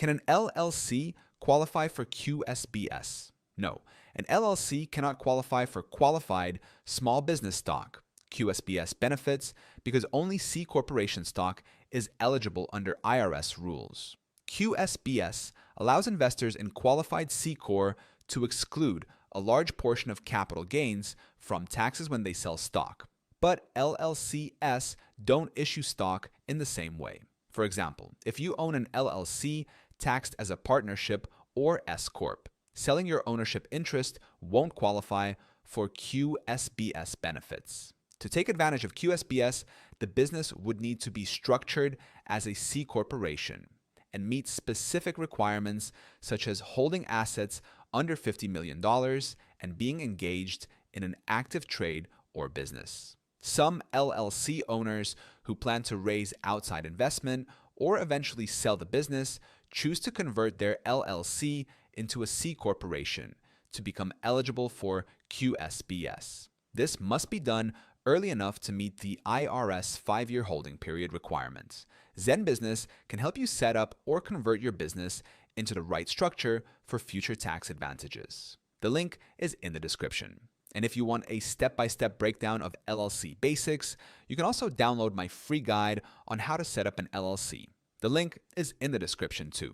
Can an LLC qualify for QSBS? No, an LLC cannot qualify for qualified small business stock, QSBS benefits, because only C corporation stock is eligible under IRS rules. QSBS allows investors in qualified C Corp to exclude a large portion of capital gains from taxes when they sell stock. But LLCs don't issue stock in the same way. For example, if you own an LLC taxed as a partnership or s-corp, selling your ownership interest won't qualify for QSBS benefits. To take advantage of QSBS, the business would need to be structured as a C corporation and meet specific requirements such as holding assets under $50 million and being engaged in an active trade or business. Some LLC owners who plan to raise outside investment or eventually sell the business choose to convert their LLC into a C corporation to become eligible for QSBS. This must be done early enough to meet the IRS 5-year holding period requirements. Zen Business can help you set up or convert your business into the right structure for future tax advantages. The link is in the description. And if you want a step-by-step breakdown of LLC basics, you can also download my free guide on how to set up an LLC. The link is in the description too.